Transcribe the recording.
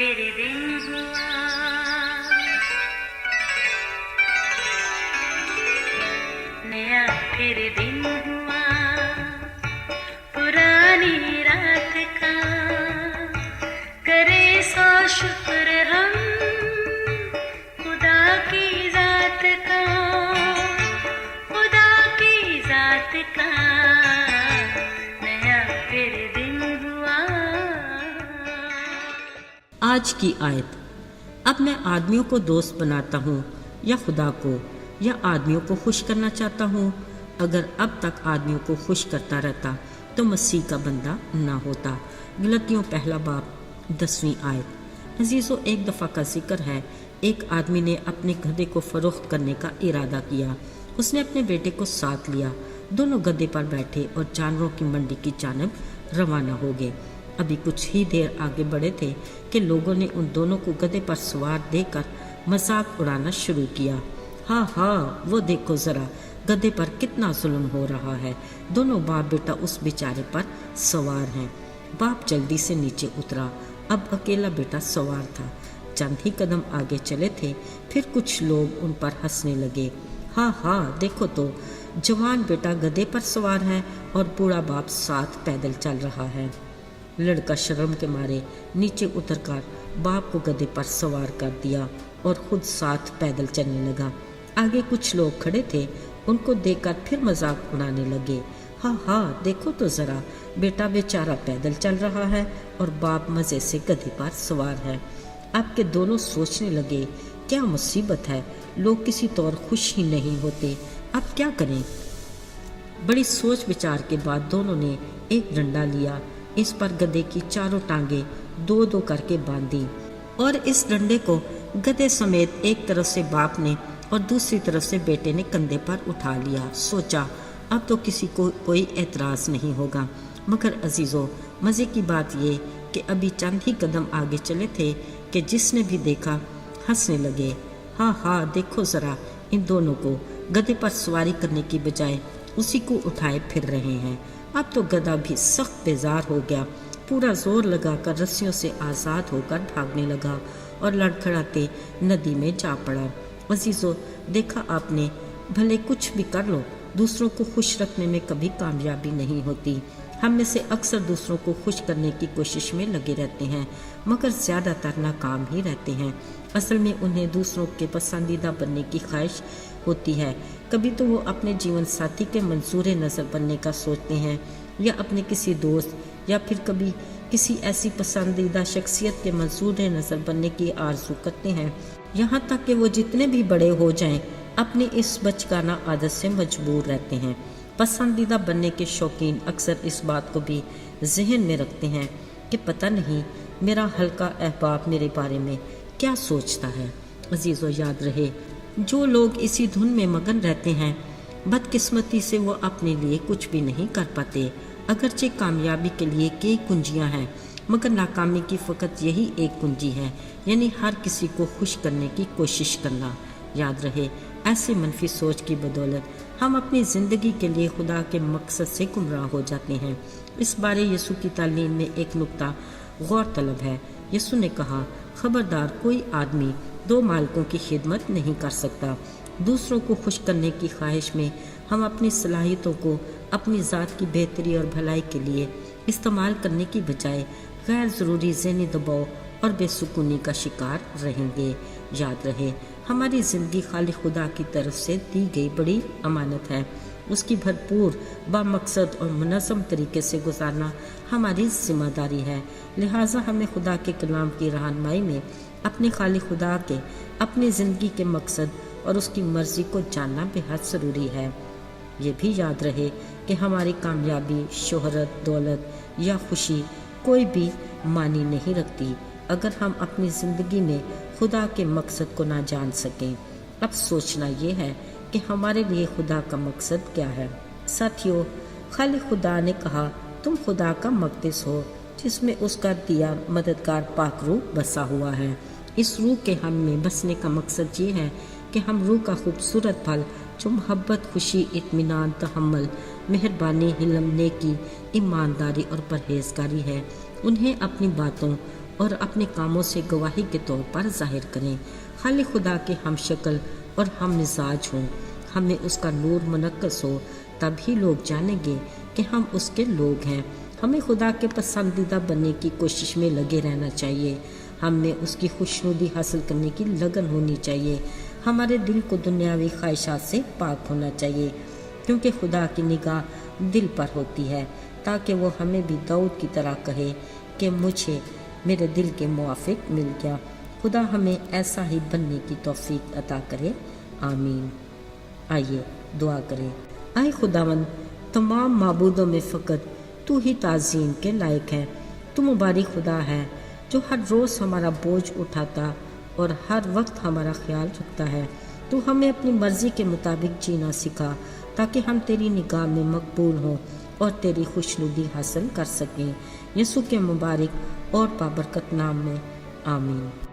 फिर दिन हुआ, नया फिर दिन हुआ, पुरानी रात का करे सो शुक्र हम खुदा की जात का, खुदा की जात का, नया फिर दिन हुआ। आज की आयत। अब मैं आदमियों को दोस्त बनाता हूँ या खुदा को, या आदमियों को खुश करना चाहता हूँ। अगर अब तक आदमियों को खुश करता रहता तो मसीह का बंदा ना होता। गलतियों पहला बाब 10वीं आयत। अजीज़ों, एक दफ़ा का जिक्र है, एक आदमी ने अपने गधे को फरोख्त करने का इरादा किया। उसने अपने बेटे को साथ लिया, दोनों गधे पर बैठे और जानवरों की मंडी की जानब रवाना हो गए। अभी कुछ ही देर आगे बढ़े थे कि लोगों ने उन दोनों को गधे पर सवार देखकर मजाक उड़ाना शुरू किया। हाँ हाँ, वो देखो ज़रा गधे पर कितना जुल्म हो रहा है। दोनों बाप बेटा उस बेचारे पर सवार हैं। बाप जल्दी से नीचे उतरा। अब अकेला बेटा सवार था। चंद ही कदम आगे चले थे, फिर कुछ लोग उन पर हंसने लगे। हाँ हाँ, देखो तो जवान बेटा गधे पर सवार है और बूढ़ा बाप साथ पैदल चल रहा है। लड़का शर्म के मारे नीचे उतरकर बाप को गधे पर सवार कर दिया और खुद साथ पैदल चलने लगा। आगे कुछ लोग खड़े थे, उनको देखकर फिर मजाक उड़ाने लगे। हाँ हाँ, देखो तो ज़रा बेटा बेचारा पैदल चल रहा है और बाप मज़े से गधे पर सवार है। अब के दोनों सोचने लगे, क्या मुसीबत है, लोग किसी तौर खुश ही नहीं होते, अब क्या करें। बड़ी सोच विचार के बाद दोनों ने एक डंडा लिया, इस पर गधे की चारों टांगे दो दो करके बांधी और इस डंडे को गधे समेत एक तरफ से बाप ने और दूसरी तरफ से बेटे ने कंधे पर उठा लिया। सोचा अब तो किसी को कोई एतराज़ नहीं होगा। मगर अजीज़ों, मज़े की बात ये कि अभी चंद ही कदम आगे चले थे कि जिसने भी देखा हंसने लगे। हाँ हाँ, देखो ज़रा इन दोनों को गधे पर सवारी करने की बजाय उसी को उठाए फिर रहे हैं। अब तो गधा भी सख्त बेजार हो गया, पूरा जोर लगाकर रस्सियों से आज़ाद होकर भागने लगा और लड़खड़ाते नदी में जा पड़ा। अजीज़ों, देखा आपने, भले कुछ भी कर लो, दूसरों को खुश रखने में कभी कामयाबी नहीं होती। हम में से अक्सर दूसरों को खुश करने की कोशिश में लगे रहते हैं, मगर ज़्यादातर नाकाम ही रहते हैं। असल में उन्हें दूसरों के पसंदीदा बनने की ख्वाहिश होती है। कभी तो वो अपने जीवन साथी के मंसूरे नज़र बनने का सोचते हैं, या अपने किसी दोस्त, या फिर कभी किसी ऐसी पसंदीदा शख्सियत के मंसूरे नज़र बनने की आरज़ू करते हैं। यहाँ तक कि वो जितने भी बड़े हो जाएं, अपनी इस बचकाना आदत से मजबूर रहते हैं। पसंदीदा बनने के शौकीन अक्सर इस बात को भी जहन में रखते हैं कि पता नहीं मेरा हल्का अहबाब मेरे बारे में क्या सोचता है। अजीज़ों, याद रहे, जो लोग इसी धुन में मगन रहते हैं, बदकिस्मती से वो अपने लिए कुछ भी नहीं कर पाते। अगरचे कामयाबी के लिए कई कुंजियां हैं, मगर नाकामी की फ़कत यही एक कुंजी है, यानी हर किसी को खुश करने की कोशिश करना। याद रहे, ऐसे मनफी सोच की बदौलत हम अपनी ज़िंदगी के लिए खुदा के मकसद से गुमराह हो जाते हैं। इस बारे यीशु की तालीम में एक नुक्ता गौर तलब है। यीशु ने कहा, खबरदार, कोई आदमी दो मालिकों की खिदमत नहीं कर सकता। दूसरों को खुश करने की ख्वाहिश में हम अपनी सलाहियतों को अपनी ज़ात की बेहतरी और भलाई के लिए इस्तेमाल करने की बजाय गैर ज़रूरी ज़हनी दबाव और बेसुकूनी का शिकार रहेंगे। याद रहे, हमारी ज़िंदगी खाली खुदा की तरफ से दी गई बड़ी अमानत है। उसकी भरपूर बामकसद और मुनज़्ज़म तरीके से गुजारना हमारी ज़िम्मेदारी है। लिहाजा हमें खुदा के कलाम की रहनुमाई में अपने खाली खुदा के अपनी ज़िंदगी के मकसद और उसकी मर्ज़ी को जानना बेहद ज़रूरी है। ये भी याद रहे कि हमारी कामयाबी, शोहरत, दौलत या खुशी कोई भी मानी नहीं रखती अगर हम अपनी ज़िंदगी में खुदा के मकसद को ना जान सकें। अब सोचना ये है कि हमारे लिए खुदा का मकसद क्या है। साथियों, खाली खुदा ने कहा, तुम खुदा का मक़दस हो जिसमें उसका दिया मददगार पाक रूह बसा हुआ है। इस रूह के हम में बसने का मकसद ये है कि हम रूह का खूबसूरत फल जो मोहब्बत, खुशी, इत्मीनान, तहम्मुल, मेहरबानी, हिल्म, नेकी, ईमानदारी और परहेजगारी है, उन्हें अपनी बातों اور اپنے کاموں سے گواہی کے طور پر ظاہر کریں۔ خالق خدا کے ہم شکل اور ہم مزاج ہوں، ہمیں اس کا نور منعکس ہو، تب ہی لوگ جانیں گے کہ ہم اس کے لوگ ہیں۔ ہمیں خدا کے پسندیدہ بننے کی کوشش میں لگے رہنا چاہیے، ہم میں اس کی خوشنودی حاصل کرنے کی لگن ہونی چاہیے۔ ہمارے دل کو دنیاوی خواہشات سے پاک ہونا چاہیے، کیونکہ خدا کی نگاہ دل پر ہوتی ہے، تاکہ وہ ہمیں بھی داؤد کی طرح کہے کہ مجھے میرے دل کے موافق مل گیا۔ خدا ہمیں ایسا ہی بننے کی توفیق عطا کرے، آمین۔ آئیے دعا کریں۔ اے خداوند، تمام معبودوں میں فقط تو ہی تعظیم کے لائق ہے۔ تو مبارک خدا ہے جو ہر روز ہمارا بوجھ اٹھاتا اور ہر وقت ہمارا خیال رکھتا ہے۔ تو ہمیں اپنی مرضی کے مطابق جینا سکھا، تاکہ ہم تیری نگاہ میں مقبول ہوں اور تیری خوشنودی حاصل کر سکیں۔ یسوع کے مبارک اور بابرکت نام میں، آمین۔